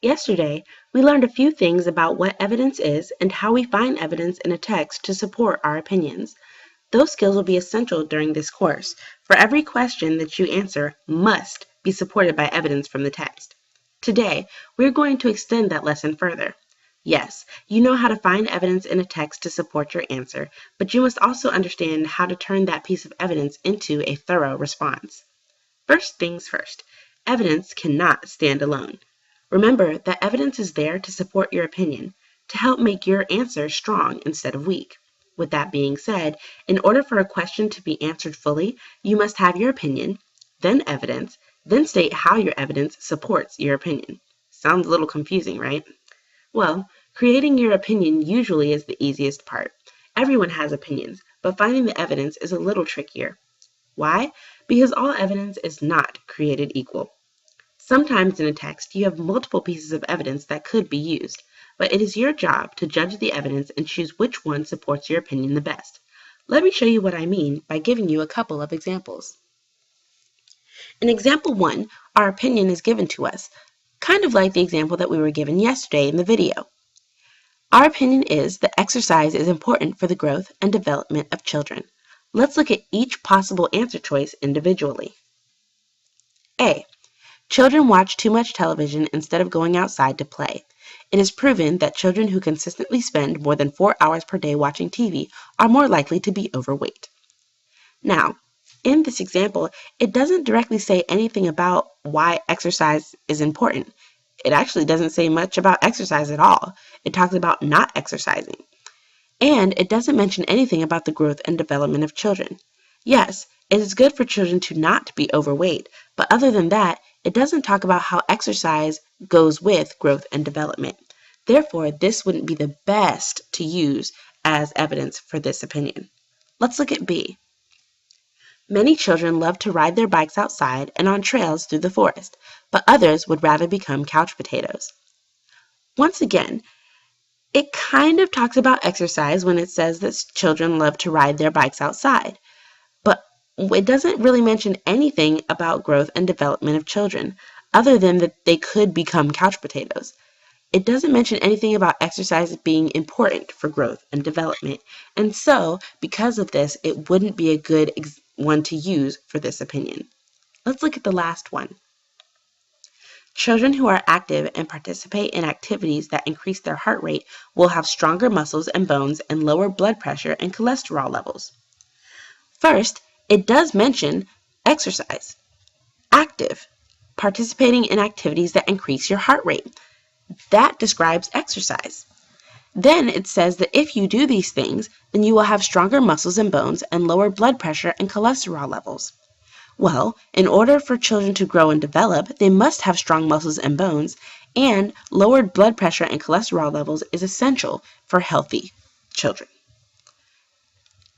Yesterday, we learned a few things about what evidence is and how we find evidence in a text to support our opinions. Those skills will be essential during this course, for every question that you answer must be supported by evidence from the text. Today, we're going to extend that lesson further. Yes, you know how to find evidence in a text to support your answer, but you must also understand how to turn that piece of evidence into a thorough response. First things first, evidence cannot stand alone. Remember that evidence is there to support your opinion, to help make your answer strong instead of weak. With that being said, in order for a question to be answered fully, you must have your opinion, then evidence, then state how your evidence supports your opinion. Sounds a little confusing, right? Well, creating your opinion usually is the easiest part. Everyone has opinions, but finding the evidence is a little trickier. Why? Because all evidence is not created equal. Sometimes in a text, you have multiple pieces of evidence that could be used, but it is your job to judge the evidence and choose which one supports your opinion the best. Let me show you what I mean by giving you a couple of examples. In example 1, our opinion is given to us, kind of like the example that we were given yesterday in the video. Our opinion is that exercise is important for the growth and development of children. Let's look at each possible answer choice individually. A. Children watch too much television instead of going outside to play. It is proven that children who consistently spend more than 4 hours per day watching TV are more likely to be overweight. Now, in this example, it doesn't directly say anything about why exercise is important. It actually doesn't say much about exercise at all. It talks about not exercising. And it doesn't mention anything about the growth and development of children. Yes, it is good for children to not be overweight, but other than that, it doesn't talk about how exercise goes with growth and development. Therefore, this wouldn't be the best to use as evidence for this opinion. Let's look at B. Many children love to ride their bikes outside and on trails through the forest, but others would rather become couch potatoes. Once again, it kind of talks about exercise when it says that children love to ride their bikes outside, but it doesn't really mention anything about growth and development of children, other than that they could become couch potatoes. It doesn't mention anything about exercise being important for growth and development, and so, because of this, it wouldn't be a good one to use for this opinion. Let's look at the last one. Children who are active and participate in activities that increase their heart rate will have stronger muscles and bones and lower blood pressure and cholesterol levels. First, it does mention exercise, active, participating in activities that increase your heart rate. That describes exercise. Then it says that if you do these things, then you will have stronger muscles and bones and lower blood pressure and cholesterol levels. Well, in order for children to grow and develop, they must have strong muscles and bones, and lowered blood pressure and cholesterol levels is essential for healthy children.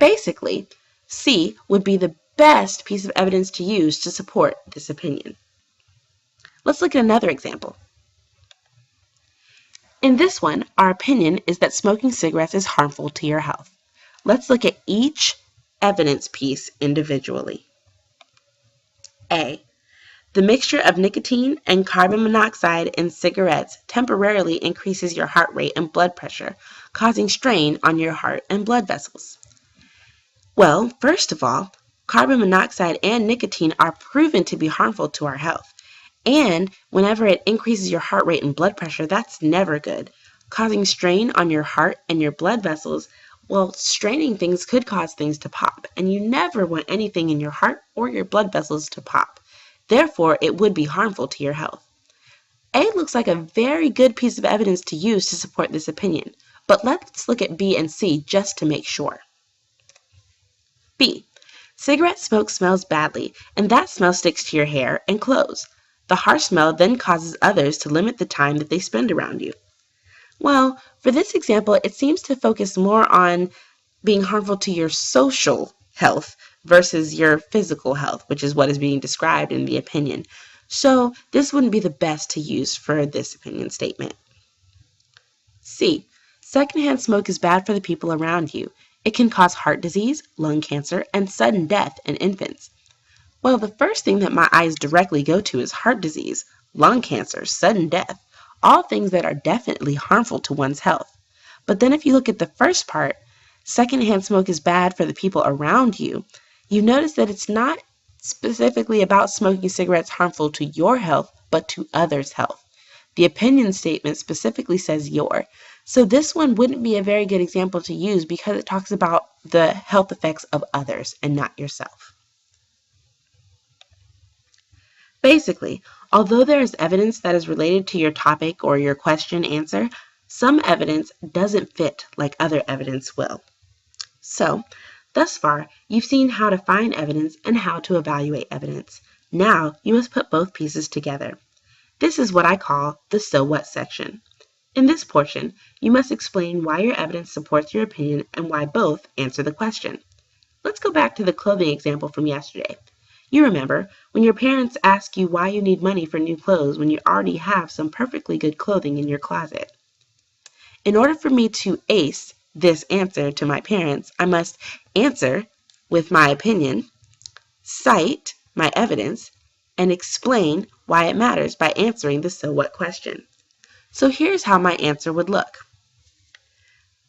Basically, C would be the best piece of evidence to use to support this opinion. Let's look at another example. In this one, our opinion is that smoking cigarettes is harmful to your health. Let's look at each evidence piece individually. A. The mixture of nicotine and carbon monoxide in cigarettes temporarily increases your heart rate and blood pressure, causing strain on your heart and blood vessels. Well, first of all, carbon monoxide and nicotine are proven to be harmful to our health. And whenever it increases your heart rate and blood pressure, that's never good. Causing strain on your heart and your blood vessels, well, straining things could cause things to pop, and you never want anything in your heart or your blood vessels to pop. Therefore, it would be harmful to your health. A looks like a very good piece of evidence to use to support this opinion, but let's look at B and C just to make sure. B. Cigarette smoke smells badly, and that smell sticks to your hair and clothes. The harsh smell then causes others to limit the time that they spend around you. Well, for this example, it seems to focus more on being harmful to your social health versus your physical health, which is what is being described in the opinion. So this wouldn't be the best to use for this opinion statement. C. Secondhand smoke is bad for the people around you. It can cause heart disease, lung cancer, and sudden death in infants. Well, the first thing that my eyes directly go to is heart disease, lung cancer, sudden death. all things that are definitely harmful to one's health. But then if you look at the first part, secondhand smoke is bad for the people around you, you notice that it's not specifically about smoking cigarettes harmful to your health, but to others' health. The opinion statement specifically says your. So this one wouldn't be a very good example to use because it talks about the health effects of others and not yourself. Basically, although there is evidence that is related to your topic or your question answer, some evidence doesn't fit like other evidence will. So, thus far, you've seen how to find evidence and how to evaluate evidence. Now, you must put both pieces together. This is what I call the so what section. In this portion, you must explain why your evidence supports your opinion and why both answer the question. Let's go back to the clothing example from yesterday. You remember when your parents ask you why you need money for new clothes when you already have some perfectly good clothing in your closet. In order for me to ace this answer to my parents, I must answer with my opinion, cite my evidence, and explain why it matters by answering the so what question. So here's how my answer would look.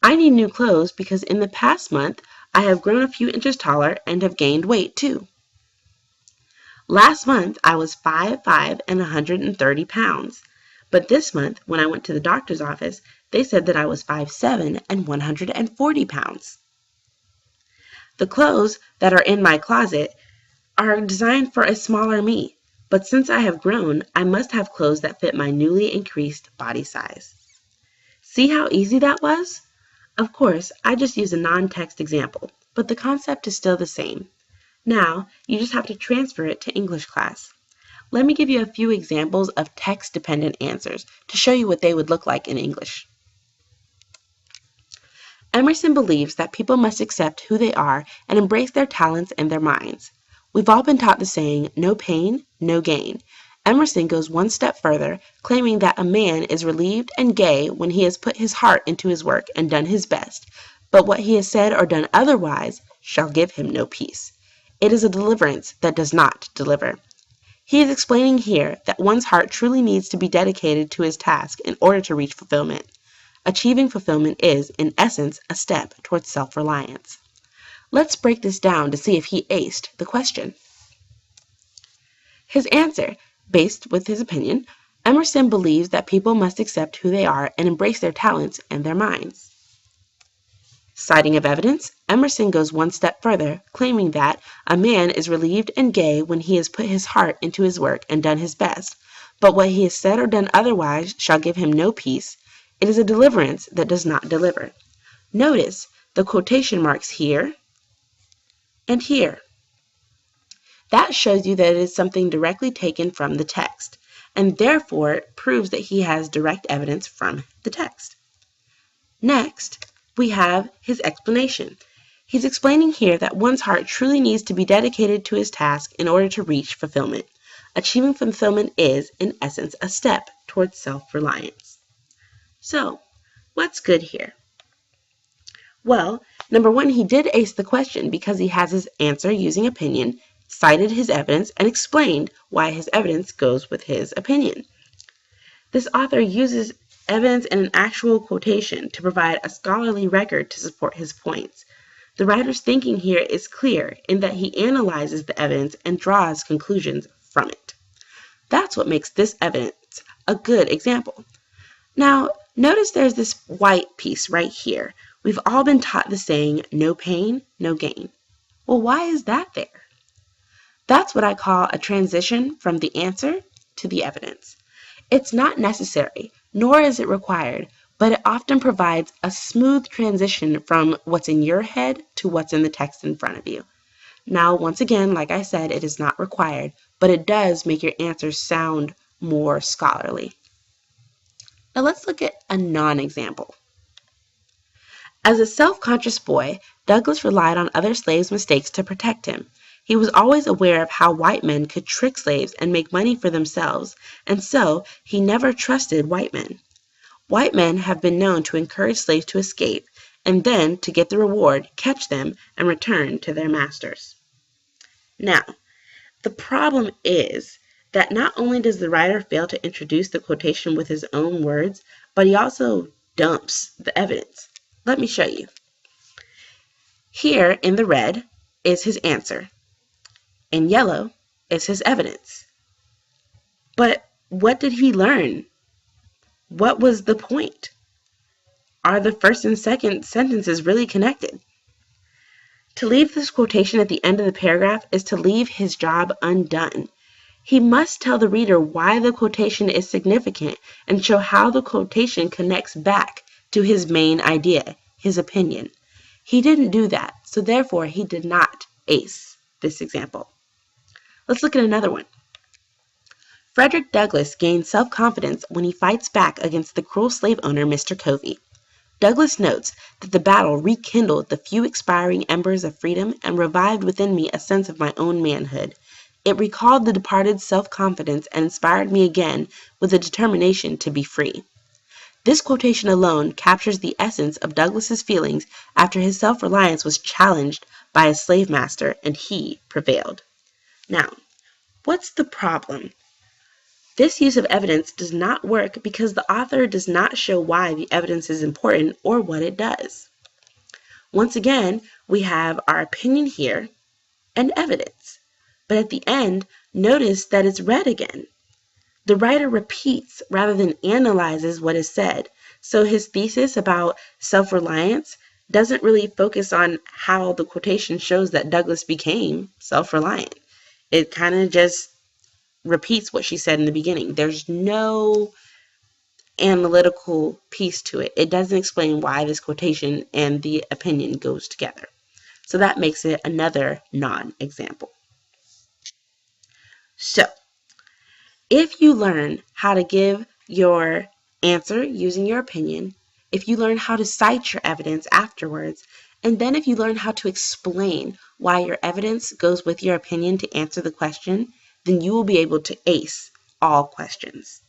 I need new clothes because in the past month I have grown a few inches taller and have gained weight too. Last month I was 5'5" and 130 pounds, but this month when I went to the doctor's office, they said that I was 5'7" and 140 pounds. The clothes that are in my closet are designed for a smaller me, but since I have grown, I must have clothes that fit my newly increased body size. See how easy that was? Of course, I just used a non-text example, but the concept is still the same. Now, you just have to transfer it to English class. Let me give you a few examples of text-dependent answers to show you what they would look like in English. Emerson believes that people must accept who they are and embrace their talents and their minds. We've all been taught the saying, no pain, no gain. Emerson goes one step further, claiming that a man is relieved and gay when he has put his heart into his work and done his best, but what he has said or done otherwise shall give him no peace. It is a deliverance that does not deliver. He is explaining here that one's heart truly needs to be dedicated to his task in order to reach fulfillment. Achieving fulfillment is, in essence, a step towards self-reliance. Let's break this down to see if he aced the question. His answer, based with his opinion, Emerson believes that people must accept who they are and embrace their talents and their minds. Citing of evidence, Emerson goes one step further, claiming that a man is relieved and gay when he has put his heart into his work and done his best, but what he has said or done otherwise shall give him no peace. It is a deliverance that does not deliver. Notice the quotation marks here and here. That shows you that it is something directly taken from the text, and therefore proves that he has direct evidence from the text. Next, we have his explanation. He's explaining here that one's heart truly needs to be dedicated to his task in order to reach fulfillment. Achieving fulfillment is, in essence, a step towards self-reliance. So, what's good here? Well, number one, he did ace the question because he has his answer using opinion, cited his evidence, and explained why his evidence goes with his opinion. This author uses evidence and an actual quotation to provide a scholarly record to support his points. The writer's thinking here is clear in that he analyzes the evidence and draws conclusions from it. That's what makes this evidence a good example. Now, notice there's this white piece right here. We've all been taught the saying, no pain, no gain. Well, why is that there? That's what I call a transition from the answer to the evidence. It's not necessary, nor is it required, but it often provides a smooth transition from what's in your head to what's in the text in front of you. Now, once again, like I said, it is not required, but it does make your answers sound more scholarly. Now let's look at a non-example. As a self-conscious boy, Douglas relied on other slaves' mistakes to protect him. He was always aware of how white men could trick slaves and make money for themselves, and so he never trusted white men. White men have been known to encourage slaves to escape, and then, to get the reward, catch them and return to their masters. Now, the problem is that not only does the writer fail to introduce the quotation with his own words, but he also dumps the evidence. Let me show you. Here in the red is his answer. In yellow is his evidence. But what did he learn? What was the point? Are the first and second sentences really connected? To leave this quotation at the end of the paragraph is to leave his job undone. He must tell the reader why the quotation is significant and show how the quotation connects back to his main idea, his opinion. He didn't do that, so therefore he did not ace this example. Let's look at another one. Frederick Douglass gains self-confidence when he fights back against the cruel slave owner, Mr. Covey. Douglass notes that the battle rekindled the few expiring embers of freedom and revived within me a sense of my own manhood. It recalled the departed self-confidence and inspired me again with a determination to be free. This quotation alone captures the essence of Douglass's feelings after his self-reliance was challenged by his slave master and he prevailed. Now, what's the problem? This use of evidence does not work because the author does not show why the evidence is important or what it does. Once again, we have our opinion here and evidence. But at the end, notice that it's red again. The writer repeats rather than analyzes what is said. So his thesis about self-reliance doesn't really focus on how the quotation shows that Douglass became self-reliant. It kind of just repeats what she said in the beginning. There's no analytical piece to it. It doesn't explain why this quotation and the opinion goes together. So that makes it another non-example. So, if you learn how to give your answer using your opinion, if you learn how to cite your evidence afterwards, and then if you learn how to explain why your evidence goes with your opinion to answer the question, then you will be able to ace all questions.